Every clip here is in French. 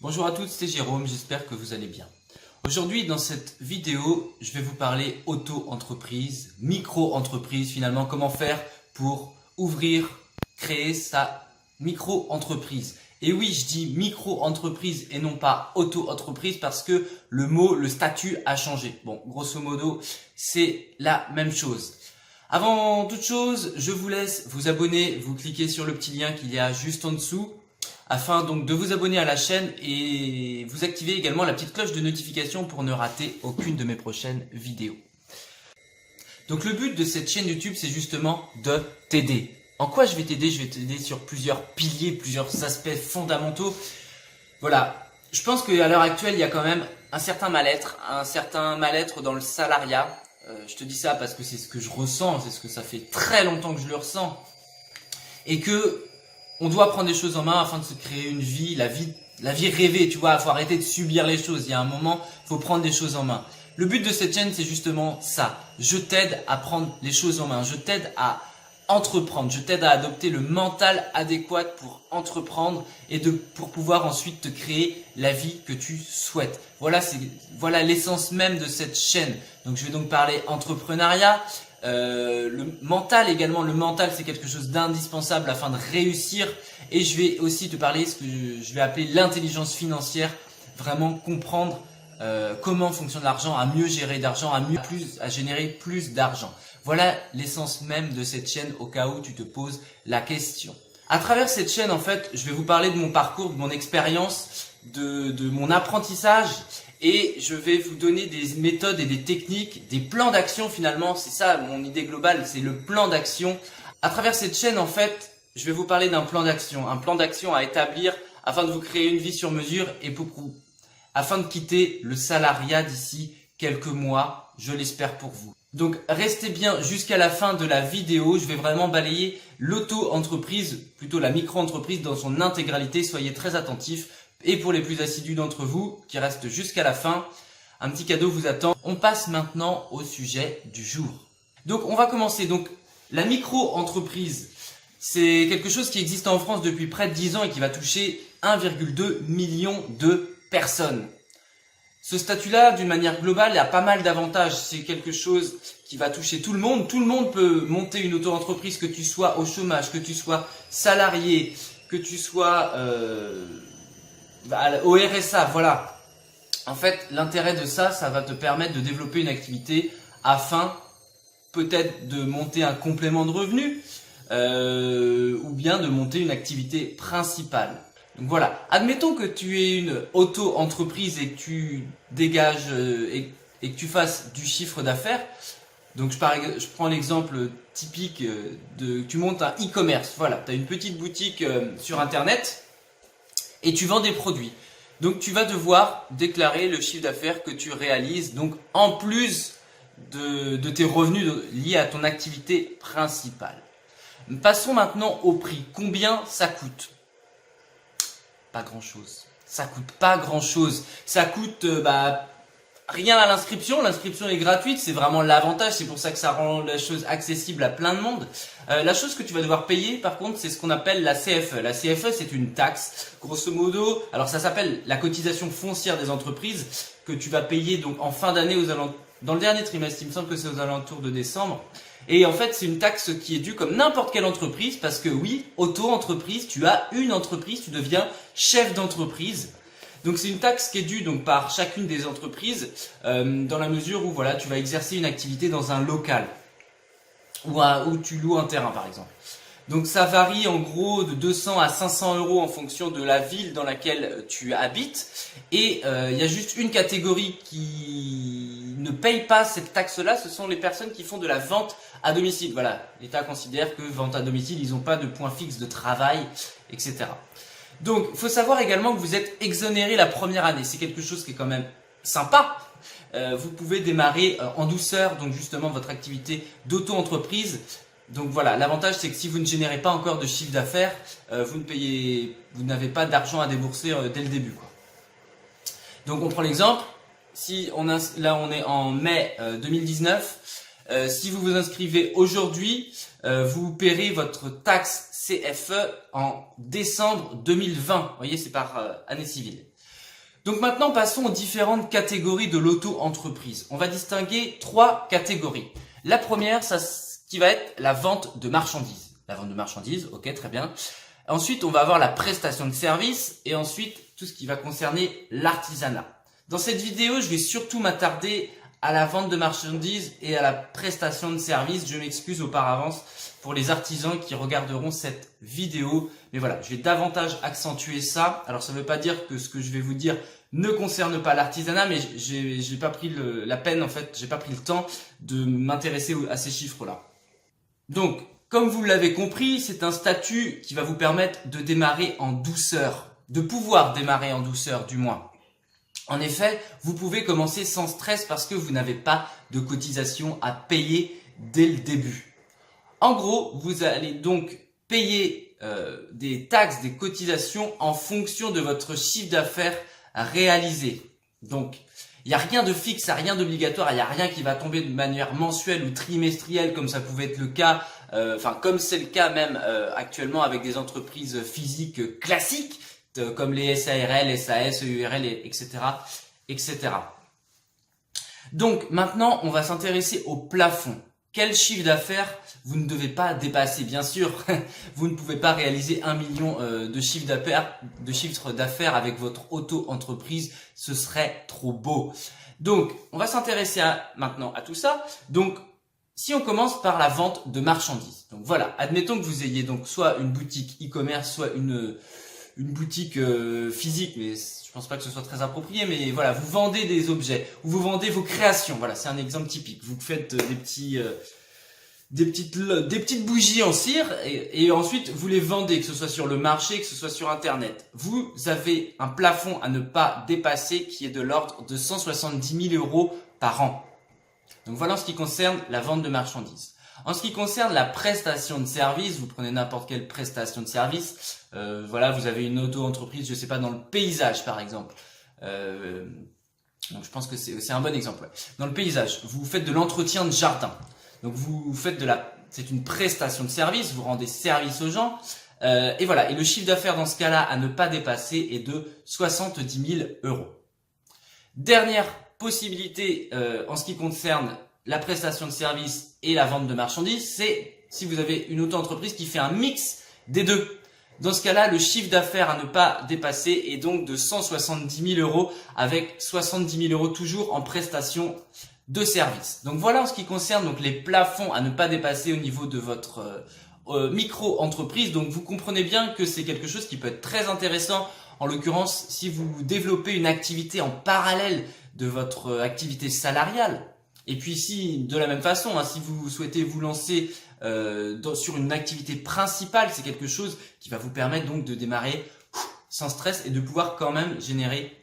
Bonjour à tous, c'est Jérôme, j'espère que vous allez bien. Aujourd'hui, dans cette vidéo, je vais vous parler auto-entreprise, micro-entreprise finalement, comment faire pour ouvrir, créer sa micro-entreprise. Et oui, je dis micro-entreprise et non pas auto-entreprise parce que le statut a changé. Bon, grosso modo, c'est la même chose. Avant toute chose, je vous laisse vous abonner, vous cliquez sur le petit lien qu'il y a juste en dessous afin donc de vous abonner à la chaîne et vous activer également la petite cloche de notification pour ne rater aucune de mes prochaines vidéos. Donc le but de cette chaîne YouTube, c'est justement de t'aider. En quoi je vais t'aider? Je vais t'aider sur plusieurs piliers, plusieurs aspects fondamentaux. Voilà, je pense qu'à l'heure actuelle, il y a quand même un certain mal-être dans le salariat. Je te dis ça parce que c'est ce que je ressens, c'est ce que ça fait très longtemps que je le ressens. Et que on doit prendre des choses en main afin de se créer une vie, la vie rêvée, tu vois. Il faut arrêter de subir les choses. Il y a un moment, il faut prendre des choses en main. Le but de cette chaîne, c'est justement ça. Je t'aide à prendre les choses en main. Je t'aide à entreprendre. Je t'aide à adopter le mental adéquat pour entreprendre et pour pouvoir ensuite te créer la vie que tu souhaites. Voilà l'essence même de cette chaîne. Donc, je vais donc parler entrepreneuriat. Le mental également, le mental c'est quelque chose d'indispensable afin de réussir, et je vais aussi te parler ce que je vais appeler l'intelligence financière, vraiment comprendre comment fonctionne l'argent, à mieux gérer d'argent, à générer plus d'argent. Voilà l'essence même de cette chaîne au cas où tu te poses la question. À travers cette chaîne, en fait, je vais vous parler de mon parcours, de mon expérience, de mon apprentissage. Et je vais vous donner des méthodes et des techniques, des plans d'action finalement. C'est ça mon idée globale, c'est le plan d'action. À travers cette chaîne, en fait, je vais vous parler d'un plan d'action. Un plan d'action à établir afin de vous créer une vie sur mesure et afin de quitter le salariat d'ici quelques mois, je l'espère pour vous. Donc restez bien jusqu'à la fin de la vidéo. Je vais vraiment balayer l'auto-entreprise, plutôt la micro-entreprise dans son intégralité. Soyez très attentifs. Et pour les plus assidus d'entre vous qui restent jusqu'à la fin, un petit cadeau vous attend. On passe maintenant au sujet du jour. Donc on va commencer. Donc la micro-entreprise, c'est quelque chose qui existe en France depuis près de 10 ans et qui va toucher 1,2 million de personnes. Ce statut-là, d'une manière globale, il y a pas mal d'avantages. C'est quelque chose qui va toucher tout le monde. Tout le monde peut monter une auto-entreprise, que tu sois au chômage, que tu sois salarié, que tu sois au RSA, voilà. En fait, l'intérêt de ça va te permettre de développer une activité afin peut-être de monter un complément de revenu ou bien de monter une activité principale. Donc voilà, admettons que tu aies une auto-entreprise et que tu dégages et que tu fasses du chiffre d'affaires. Donc je prends l'exemple typique tu montes un e-commerce. Voilà, tu as une petite boutique sur internet et tu vends des produits. Donc tu vas devoir déclarer le chiffre d'affaires que tu réalises, donc en plus de tes revenus liés à ton activité principale. Passons maintenant au prix. Combien ça coûte? Pas grand chose. Ça coûte pas grand chose. Ça coûte rien à l'inscription. L'inscription est gratuite, c'est vraiment l'avantage. C'est pour ça que ça rend la chose accessible à plein de monde. La chose que tu vas devoir payer, par contre, c'est ce qu'on appelle la CFE. La CFE, c'est une taxe, grosso modo. Alors ça s'appelle la cotisation foncière des entreprises, que tu vas payer donc en fin d'année dans le dernier trimestre. Il me semble que c'est aux alentours de décembre. Et en fait, c'est une taxe qui est due comme n'importe quelle entreprise, parce que oui, auto-entreprise, tu as une entreprise, tu deviens chef d'entreprise. Donc c'est une taxe qui est due donc par chacune des entreprises dans la mesure où voilà, tu vas exercer une activité dans un local ou où tu loues un terrain par exemple. Donc ça varie en gros de 200 à 500 euros en fonction de la ville dans laquelle tu habites. Et il y a juste une catégorie qui ne paye pas cette taxe-là, ce sont les personnes qui font de la vente à domicile. Voilà, l'État considère que vente à domicile, ils n'ont pas de point fixe de travail, etc. Donc, il faut savoir également que vous êtes exonéré la première année. C'est quelque chose qui est quand même sympa. Vous pouvez démarrer en douceur, donc justement votre activité d'auto-entreprise. Donc voilà, l'avantage c'est que si vous ne générez pas encore de chiffre d'affaires, vous n'avez pas d'argent à débourser dès le début, quoi. Donc on prend l'exemple. Là on est en mai 2019. Si vous vous inscrivez aujourd'hui, vous paierez votre taxe CFE en décembre 2020. Vous voyez, c'est par année civile. Donc maintenant, passons aux différentes catégories de l'auto-entreprise. On va distinguer 3 catégories. La première, ça, qui va être la vente de marchandises. La vente de marchandises, ok, très bien. Ensuite, on va avoir la prestation de service et ensuite, tout ce qui va concerner l'artisanat. Dans cette vidéo, je vais surtout m'attarder à la vente de marchandises et à la prestation de services. Je m'excuse auparavant pour les artisans qui regarderont cette vidéo. Mais voilà, je vais davantage accentuer ça. Alors, ça ne veut pas dire que ce que je vais vous dire ne concerne pas l'artisanat, mais j'ai pas pris la peine, en fait, j'ai pas pris le temps de m'intéresser à ces chiffres-là. Donc, comme vous l'avez compris, c'est un statut qui va vous permettre de démarrer en douceur, de pouvoir démarrer en douceur du moins. En effet, vous pouvez commencer sans stress parce que vous n'avez pas de cotisation à payer dès le début. En gros, vous allez donc payer des taxes, des cotisations en fonction de votre chiffre d'affaires réalisé. Donc, il n'y a rien de fixe, il n'y a rien d'obligatoire, il n'y a rien qui va tomber de manière mensuelle ou trimestrielle comme ça pouvait être le cas, comme c'est le cas même actuellement avec des entreprises physiques classiques comme les SARL, SAS, EURL, etc., etc. Donc maintenant, on va s'intéresser au plafond. Quel chiffre d'affaires vous ne devez pas dépasser? Bien sûr, vous ne pouvez pas réaliser 1 million de chiffre d'affaires avec votre auto-entreprise. Ce serait trop beau. Donc, on va s'intéresser maintenant à tout ça. Donc, si on commence par la vente de marchandises. Donc voilà, admettons que vous ayez donc soit une boutique e-commerce, soit une boutique physique, mais je pense pas que ce soit très approprié, mais voilà, vous vendez des objets, ou vous vendez vos créations. Voilà, c'est un exemple typique. Vous faites des petites bougies en cire et ensuite vous les vendez, que ce soit sur le marché, que ce soit sur internet. Vous avez un plafond à ne pas dépasser qui est de l'ordre de 170 000 € par an. Donc voilà en ce qui concerne la vente de marchandises. En ce qui concerne la prestation de service, vous prenez n'importe quelle prestation de service. Voilà, vous avez une auto-entreprise, je sais pas, dans le paysage par exemple. Donc je pense que c'est un bon exemple. Ouais. Dans le paysage, vous faites de l'entretien de jardin. Donc vous faites c'est une prestation de service, vous rendez service aux gens. Et voilà, et le chiffre d'affaires dans ce cas-là à ne pas dépasser est de 70 000 €. Dernière possibilité en ce qui concerne la prestation de service et la vente de marchandises, c'est si vous avez une auto-entreprise qui fait un mix des deux. Dans ce cas-là, le chiffre d'affaires à ne pas dépasser est donc de 170 000 € avec 70 000 € toujours en prestation de service. Donc voilà en ce qui concerne donc les plafonds à ne pas dépasser au niveau de votre micro-entreprise. Donc vous comprenez bien que c'est quelque chose qui peut être très intéressant. En l'occurrence, si vous développez une activité en parallèle de votre activité salariale. Et puis si, de la même façon, si vous souhaitez vous lancer sur une activité principale, c'est quelque chose qui va vous permettre donc de démarrer sans stress et de pouvoir quand même générer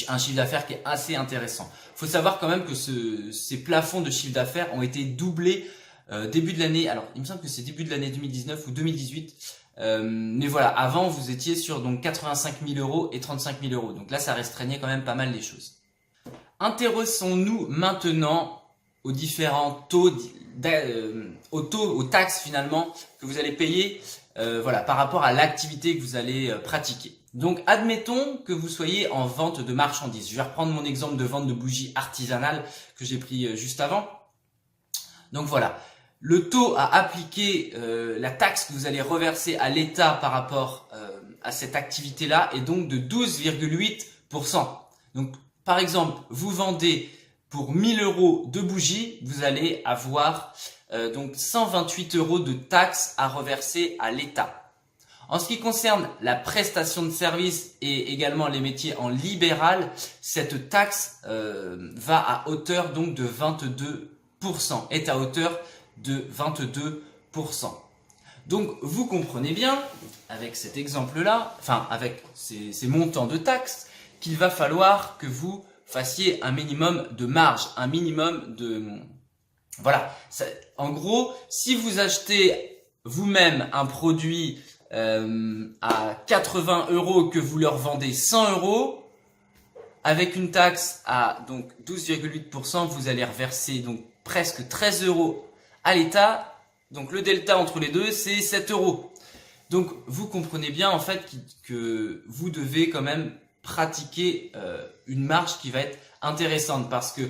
un chiffre d'affaires qui est assez intéressant. Il faut savoir quand même que ces plafonds de chiffre d'affaires ont été doublés début de l'année. Alors, il me semble que c'est début de l'année 2019 ou 2018. Mais voilà, avant vous étiez sur donc 85 000 € et 35 000 €. Donc là, ça restreignait quand même pas mal les choses. Intéressons-nous maintenant aux différents taux, aux taxes finalement que vous allez payer voilà, par rapport à l'activité que vous allez pratiquer. Donc admettons que vous soyez en vente de marchandises. Je vais reprendre mon exemple de vente de bougies artisanales que j'ai pris juste avant. Donc voilà, le taux à appliquer, la taxe que vous allez reverser à l'État par rapport à cette activité-là est donc de 12,8%. Donc par exemple, vous vendez pour 1 000 € de bougies, vous allez avoir donc 128 € de taxes à reverser à l'État. En ce qui concerne la prestation de service et également les métiers en libéral, cette taxe va à hauteur donc de 22%, est à hauteur de 22%. Donc vous comprenez bien, avec cet exemple-là, enfin avec ces montants de taxes, qu'il va falloir que vous fassiez un minimum de marge, un minimum de... Voilà, en gros, si vous achetez vous-même un produit à 80 € que vous leur vendez 100 €, avec une taxe à donc 12,8%, vous allez reverser donc presque 13 € à l'État. Donc le delta entre les deux, c'est 7 €. Donc vous comprenez bien en fait que vous devez quand même pratiquer une marge qui va être intéressante, parce que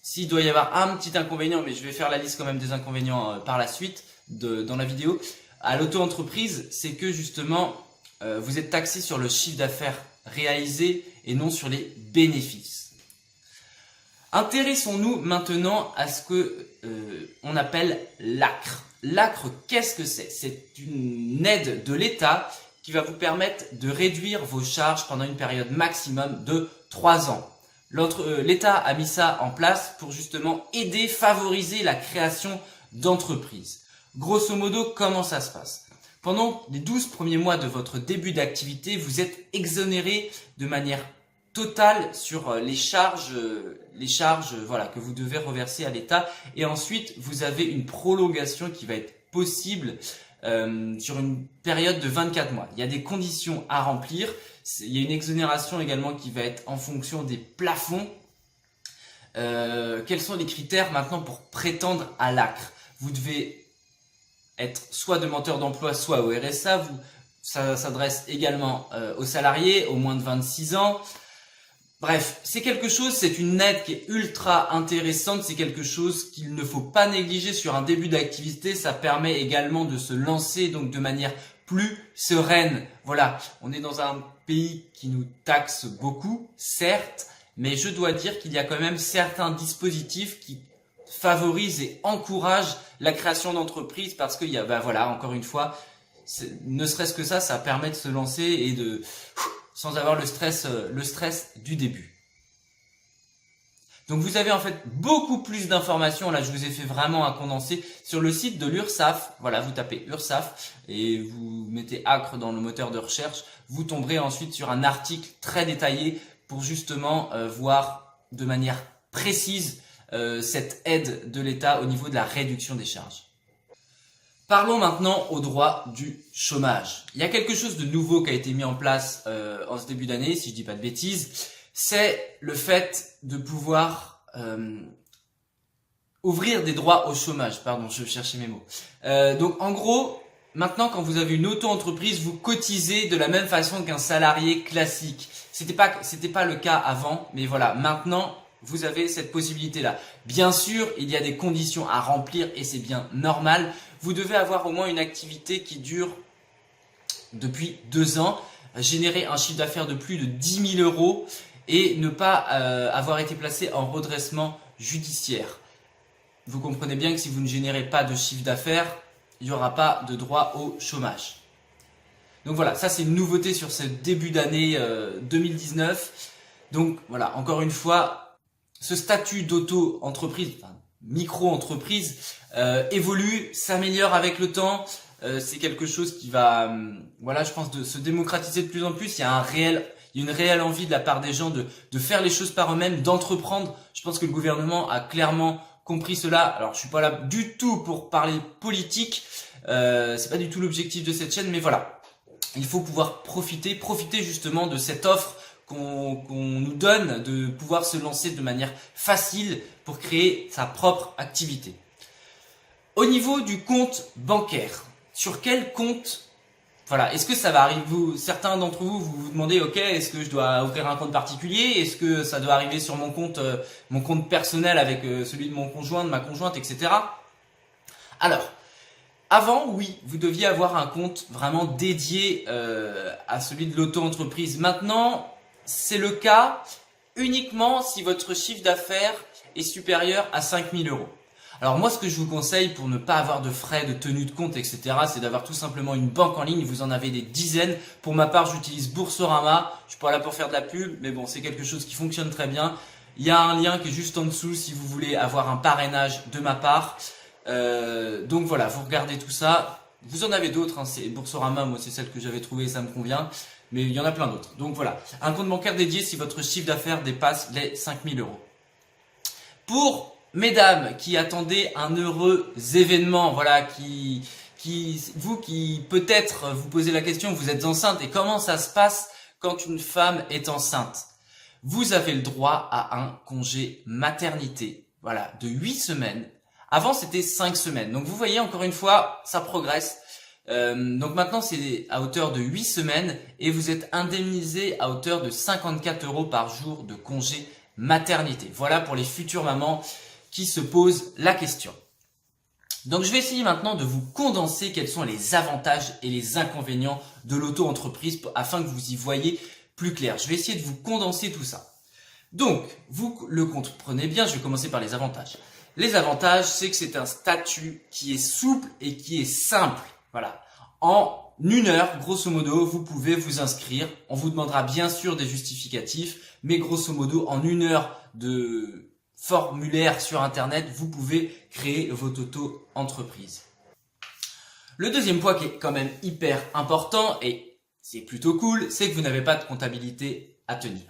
s'il doit y avoir un petit inconvénient, mais je vais faire la liste quand même des inconvénients par la suite dans la vidéo, à l'auto-entreprise, c'est que justement vous êtes taxé sur le chiffre d'affaires réalisé et non sur les bénéfices. Intéressons-nous maintenant à ce que on appelle l'ACRE. L'ACRE, qu'est-ce que c'est? C'est une aide de l'État qui va vous permettre de réduire vos charges pendant une période maximum de 3 ans. L'État a mis ça en place pour justement aider, favoriser la création d'entreprises. Grosso modo, comment ça se passe? Pendant les 12 premiers mois de votre début d'activité, vous êtes exonéré de manière totale sur les charges voilà, que vous devez reverser à l'État. Et ensuite, vous avez une prolongation qui va être possible sur une période de 24 mois. Il y a des conditions à remplir. Il y a une exonération également qui va être en fonction des plafonds. Quels sont les critères maintenant pour prétendre à l'ACRE? Vous devez être soit demandeur d'emploi, soit au RSA. Ça s'adresse également aux salariés, aux moins de 26 ans. Bref, c'est une aide qui est ultra intéressante, c'est quelque chose qu'il ne faut pas négliger sur un début d'activité. Ça permet également de se lancer donc de manière plus sereine. Voilà, on est dans un pays qui nous taxe beaucoup, certes, mais je dois dire qu'il y a quand même certains dispositifs qui favorisent et encouragent la création d'entreprises, parce qu'il y a, voilà, encore une fois, ne serait-ce que ça permet de se lancer et sans avoir le stress du début. Donc vous avez en fait beaucoup plus d'informations. Là, je vous ai fait vraiment un condensé sur le site de l'URSSAF. Voilà, vous tapez URSSAF et vous mettez ACRE dans le moteur de recherche. Vous tomberez ensuite sur un article très détaillé pour justement voir de manière précise cette aide de l'État au niveau de la réduction des charges. Parlons maintenant au droit du chômage. Il y a quelque chose de nouveau qui a été mis en place en ce début d'année, si je dis pas de bêtises. C'est le fait de pouvoir ouvrir des droits au chômage. Pardon, je cherchais mes mots. Donc en gros, maintenant quand vous avez une auto-entreprise, vous cotisez de la même façon qu'un salarié classique. C'était pas le cas avant, mais voilà, maintenant vous avez cette possibilité-là. Bien sûr, il y a des conditions à remplir et c'est bien normal. Vous devez avoir au moins une activité qui dure depuis 2 ans, générer un chiffre d'affaires de plus de 10 000 € et ne pas avoir été placé en redressement judiciaire. Vous comprenez bien que si vous ne générez pas de chiffre d'affaires, il n'y aura pas de droit au chômage. Donc voilà, ça c'est une nouveauté sur ce début d'année 2019. Donc voilà, encore une fois, ce statut d'auto-entreprise, enfin micro-entreprise, évolue, s'améliore avec le temps. C'est quelque chose qui va, voilà, je pense, de se démocratiser de plus en plus. Il y a une réelle envie de la part des gens de faire les choses par eux-mêmes, d'entreprendre. Je pense que le gouvernement a clairement compris cela. Alors, je suis pas là du tout pour parler politique. C'est pas du tout l'objectif de cette chaîne, mais voilà. Il faut pouvoir profiter justement de cette offre qu'on nous donne, de pouvoir se lancer de manière facile pour créer sa propre activité. Au niveau du compte bancaire, sur quel compte, voilà, est-ce que ça va arriver, certains d'entre vous vous demandez, ok, est-ce que je dois ouvrir un compte particulier, est-ce que ça doit arriver sur mon compte personnel avec celui de mon conjoint, de ma conjointe, etc. Alors, avant, oui, vous deviez avoir un compte vraiment dédié à celui de l'auto-entreprise. Maintenant, c'est le cas uniquement si votre chiffre d'affaires est supérieur à 5 000 €. Alors moi, ce que je vous conseille pour ne pas avoir de frais de tenue de compte, etc., c'est d'avoir tout simplement une banque en ligne. Vous en avez des dizaines. Pour ma part, j'utilise Boursorama. Je suis pas là pour faire de la pub, mais bon, c'est quelque chose qui fonctionne très bien. Il y a un lien qui est juste en dessous si vous voulez avoir un parrainage de ma part. Donc voilà, vous regardez tout ça. Vous en avez d'autres, hein, c'est Boursorama, moi c'est celle que j'avais trouvée et ça me convient. Mais il y en a plein d'autres. Donc voilà, un compte bancaire dédié si votre chiffre d'affaires dépasse les 5 000 €. Pour mesdames qui attendaient un heureux événement, voilà, qui peut-être vous posez la question, vous êtes enceinte et comment ça se passe quand une femme est enceinte? Vous avez le droit à un congé maternité, voilà, de 8 semaines. Avant, c'était 5 semaines. Donc, vous voyez, encore une fois, ça progresse. Donc maintenant c'est à hauteur de 8 semaines et vous êtes indemnisé à hauteur de 54 € par jour de congé maternité. Voilà pour les futures mamans qui se posent la question. Donc je vais essayer maintenant de vous condenser quels sont les avantages et les inconvénients de l'auto-entreprise afin que vous y voyez plus clair. Je vais essayer de vous condenser tout ça. Donc, vous le comprenez bien, je vais commencer par les avantages. Les avantages, c'est que c'est un statut qui est souple et qui est simple. Voilà. En 1 heure, grosso modo, vous pouvez vous inscrire. On vous demandera bien sûr des justificatifs, mais grosso modo, en 1 heure de formulaire sur Internet, vous pouvez créer votre auto-entreprise. Le deuxième point qui est quand même hyper important et c'est plutôt cool, c'est que vous n'avez pas de comptabilité à tenir.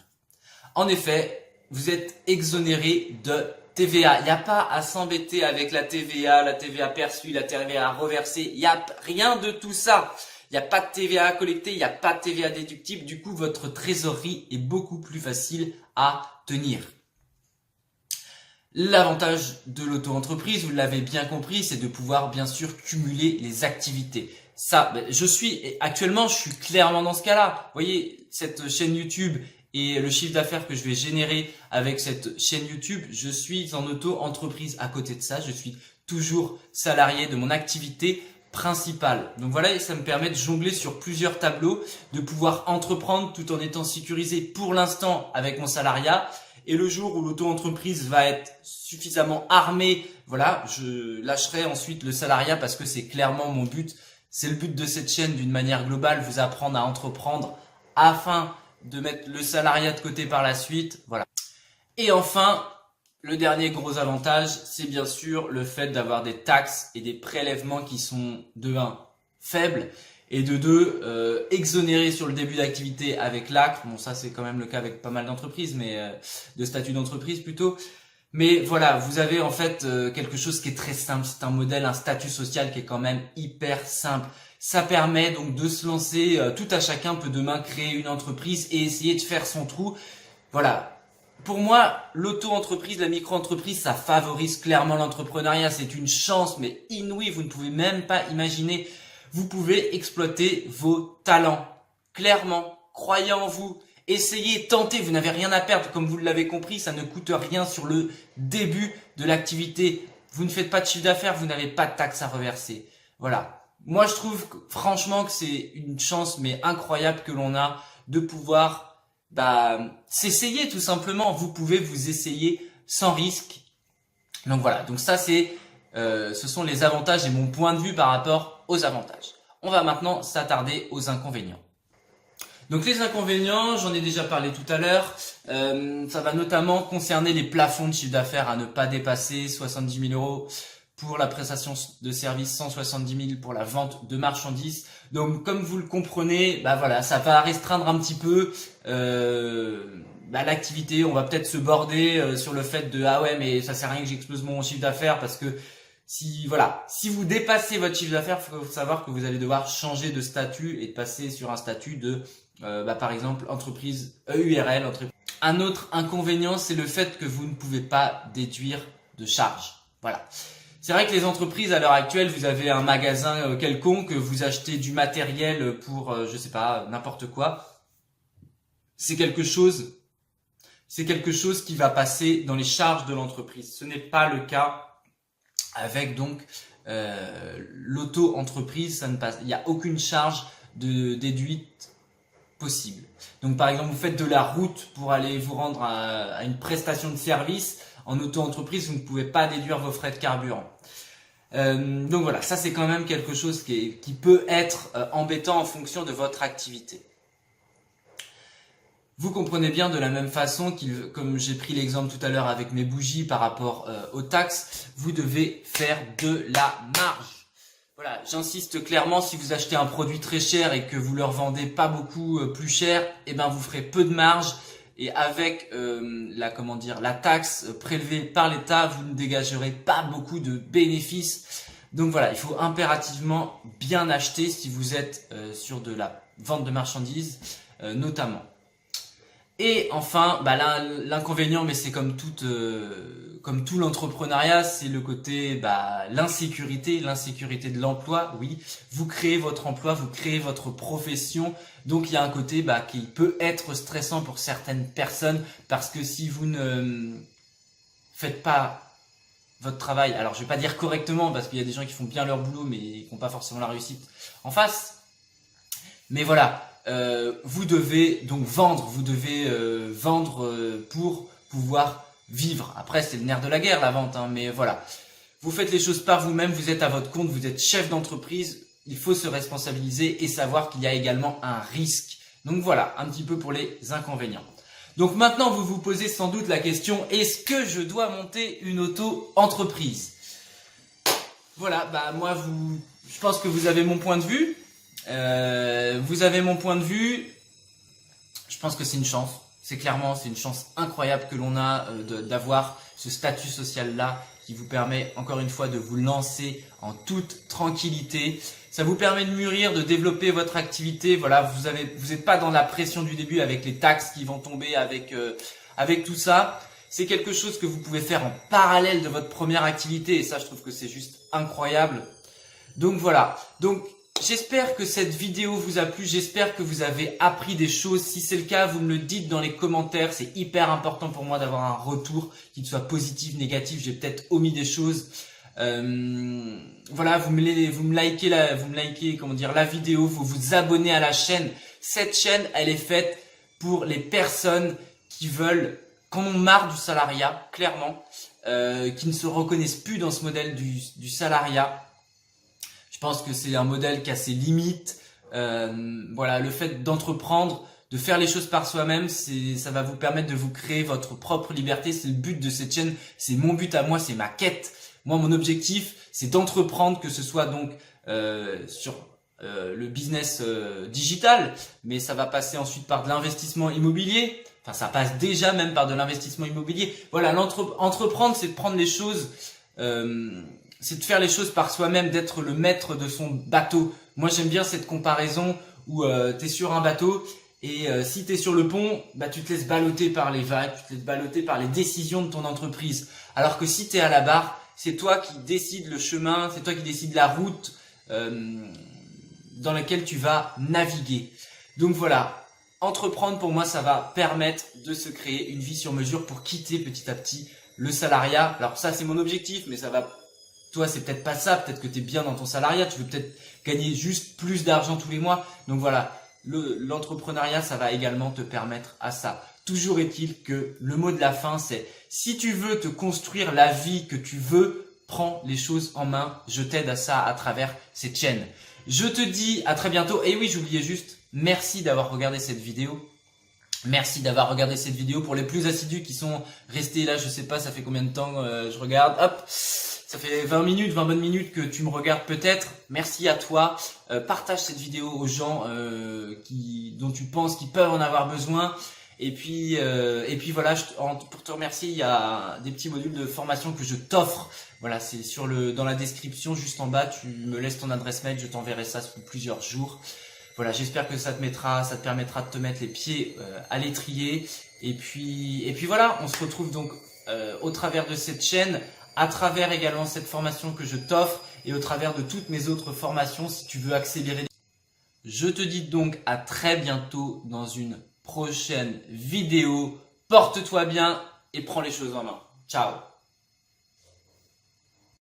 En effet, vous êtes exonéré de TVA. Il n'y a pas à s'embêter avec la TVA perçue, la TVA reversée. Il n'y a rien de tout ça. Il n'y a pas de TVA à collecter, il n'y a pas de TVA déductible. Du coup, votre trésorerie est beaucoup plus facile à tenir. L'avantage de l'auto-entreprise, vous l'avez bien compris, c'est de pouvoir bien sûr cumuler les activités. Ça, actuellement, je suis clairement dans ce cas-là. Vous voyez, cette chaîne YouTube et le chiffre d'affaires que je vais générer avec cette chaîne YouTube, je suis en auto-entreprise. À côté de ça, je suis toujours salarié de mon activité principale. Donc voilà, ça me permet de jongler sur plusieurs tableaux, de pouvoir entreprendre tout en étant sécurisé pour l'instant avec mon salariat. Et le jour où l'auto-entreprise va être suffisamment armée, voilà, je lâcherai ensuite le salariat parce que c'est clairement mon but. C'est le but de cette chaîne d'une manière globale, vous apprendre à entreprendre afin de mettre le salariat de côté par la suite. Voilà. Et enfin, le dernier gros avantage, c'est bien sûr le fait d'avoir des taxes et des prélèvements qui sont de 1 faibles et de 2 exonérés sur le début d'activité avec l'ACRE. Bon, ça c'est quand même le cas avec pas mal d'entreprises, mais de statut d'entreprise plutôt. Mais voilà, vous avez en fait quelque chose qui est très simple. C'est un modèle, un statut social qui est quand même hyper simple. Ça permet donc de se lancer. Tout à chacun peut demain créer une entreprise et essayer de faire son trou. Voilà. Pour moi, l'auto-entreprise, la micro-entreprise, ça favorise clairement l'entrepreneuriat. C'est une chance, mais inouïe. Vous ne pouvez même pas imaginer. Vous pouvez exploiter vos talents. Clairement, croyez en vous. Essayez, tentez, vous n'avez rien à perdre. Comme vous l'avez compris, ça ne coûte rien sur le début de l'activité. Vous ne faites pas de chiffre d'affaires, vous n'avez pas de taxes à reverser. Voilà. Moi, je trouve franchement que c'est une chance mais incroyable que l'on a de pouvoir s'essayer tout simplement. Vous pouvez vous essayer sans risque. Donc voilà. Donc ça, ce sont les avantages et mon point de vue par rapport aux avantages. On va maintenant s'attarder aux inconvénients. Donc les inconvénients, j'en ai déjà parlé tout à l'heure, ça va notamment concerner les plafonds de chiffre d'affaires à ne pas dépasser 70 000 € pour la prestation de services, 170 000 pour la vente de marchandises. Donc comme vous le comprenez, voilà, ça va restreindre un petit peu l'activité. On va peut-être se border sur le fait de ah ouais mais ça sert à rien que j'explose mon chiffre d'affaires parce que si vous dépassez votre chiffre d'affaires, il faut savoir que vous allez devoir changer de statut et de passer sur un statut de par exemple entreprise EURL. Un autre inconvénient, c'est le fait que vous ne pouvez pas déduire de charges. Voilà. C'est vrai que les entreprises à l'heure actuelle, vous avez un magasin quelconque, vous achetez du matériel pour je sais pas, n'importe quoi. C'est quelque chose qui va passer dans les charges de l'entreprise. Ce n'est pas le cas avec donc l'auto-entreprise, ça ne passe. Il n'y a aucune charge de déduite possible. Donc par exemple, vous faites de la route pour aller vous rendre à une prestation de service. En auto-entreprise, vous ne pouvez pas déduire vos frais de carburant. Donc voilà, ça c'est quand même quelque chose qui peut être embêtant en fonction de votre activité. Vous comprenez bien de la même façon comme j'ai pris l'exemple tout à l'heure avec mes bougies par rapport aux taxes, vous devez faire de la marge. Voilà, j'insiste clairement, si vous achetez un produit très cher et que vous le revendez pas beaucoup plus cher, vous ferez peu de marge et avec la taxe prélevée par l'État, vous ne dégagerez pas beaucoup de bénéfices. Donc voilà, il faut impérativement bien acheter si vous êtes sur de la vente de marchandises notamment. Et enfin, bah là, l'inconvénient, mais c'est comme tout l'entrepreneuriat, c'est le côté l'insécurité de l'emploi. Oui, vous créez votre emploi, vous créez votre profession, donc il y a un côté qui peut être stressant pour certaines personnes, parce que si vous ne faites pas votre travail, alors je vais pas dire correctement, parce qu'il y a des gens qui font bien leur boulot, mais qui n'ont pas forcément la réussite en face. Mais voilà, vous devez donc vendre, pour pouvoir vivre. Après, c'est le nerf de la guerre, la vente, hein, mais voilà. Vous faites les choses par vous-même, vous êtes à votre compte, vous êtes chef d'entreprise, il faut se responsabiliser et savoir qu'il y a également un risque. Donc voilà, un petit peu pour les inconvénients. Donc maintenant, vous vous posez sans doute la question, est-ce que je dois monter une auto-entreprise? Voilà, moi, je pense que vous avez mon point de vue. Vous avez mon point de vue. Je pense que c'est une chance. C'est une chance incroyable que l'on a d'avoir ce statut social-là qui vous permet encore une fois de vous lancer en toute tranquillité. Ça vous permet de mûrir, de développer votre activité. Voilà, vous n'êtes pas dans la pression du début avec les taxes qui vont tomber, avec tout ça. C'est quelque chose que vous pouvez faire en parallèle de votre première activité et ça, je trouve que c'est juste incroyable. Donc voilà. Donc j'espère que cette vidéo vous a plu, j'espère que vous avez appris des choses. Si c'est le cas, vous me le dites dans les commentaires. C'est hyper important pour moi d'avoir un retour, qu'il soit positif, négatif. J'ai peut-être omis des choses. Voilà, vous me likez la vidéo, vous vous abonnez à la chaîne. Cette chaîne, elle est faite pour les personnes qui en ont marre du salariat, clairement, qui ne se reconnaissent plus dans ce modèle du salariat. Je pense que c'est un modèle qui a ses limites. Voilà, le fait d'entreprendre, de faire les choses par soi-même, ça va vous permettre de vous créer votre propre liberté. C'est le but de cette chaîne, c'est mon but à moi, c'est ma quête. Moi, mon objectif, c'est d'entreprendre, que ce soit donc sur le business digital, mais ça va passer ensuite par de l'investissement immobilier. Enfin, ça passe déjà même par de l'investissement immobilier. Voilà, entreprendre, c'est de prendre les choses, c'est de faire les choses par soi-même, d'être le maître de son bateau. Moi, j'aime bien cette comparaison où tu es sur un bateau et si tu es sur le pont, tu te laisses balloter par les vagues, tu te laisses balloter par les décisions de ton entreprise. Alors que si tu es à la barre, c'est toi qui décides le chemin, c'est toi qui décides la route dans laquelle tu vas naviguer. Donc voilà, entreprendre pour moi, ça va permettre de se créer une vie sur mesure pour quitter petit à petit le salariat. Alors ça, c'est mon objectif, mais toi, c'est peut-être pas ça, peut-être que tu es bien dans ton salariat, tu veux peut-être gagner juste plus d'argent tous les mois. Donc voilà, l'entrepreneuriat, ça va également te permettre à ça. Toujours est-il que le mot de la fin, c'est si tu veux te construire la vie que tu veux, prends les choses en main. Je t'aide à ça à travers cette chaîne. Je te dis à très bientôt. Et oui, j'oubliais juste, merci d'avoir regardé cette vidéo. Merci d'avoir regardé cette vidéo. Pour les plus assidus qui sont restés là, je sais pas, ça fait combien de temps je regarde. Hop, ça fait 20 bonnes minutes que tu me regardes peut-être. Merci à toi. Partage cette vidéo aux gens dont tu penses qu'ils peuvent en avoir besoin. Et puis voilà, pour te remercier, il y a des petits modules de formation que je t'offre. Voilà, c'est dans la description, juste en bas, tu me laisses ton adresse mail, je t'enverrai ça sous plusieurs jours. Voilà, j'espère que ça te permettra de te mettre les pieds à l'étrier. Et puis voilà, on se retrouve donc au travers de cette chaîne, à travers également cette formation que je t'offre et au travers de toutes mes autres formations si tu veux accélérer. Je te dis donc à très bientôt dans une prochaine vidéo. Porte-toi bien et prends les choses en main. Ciao!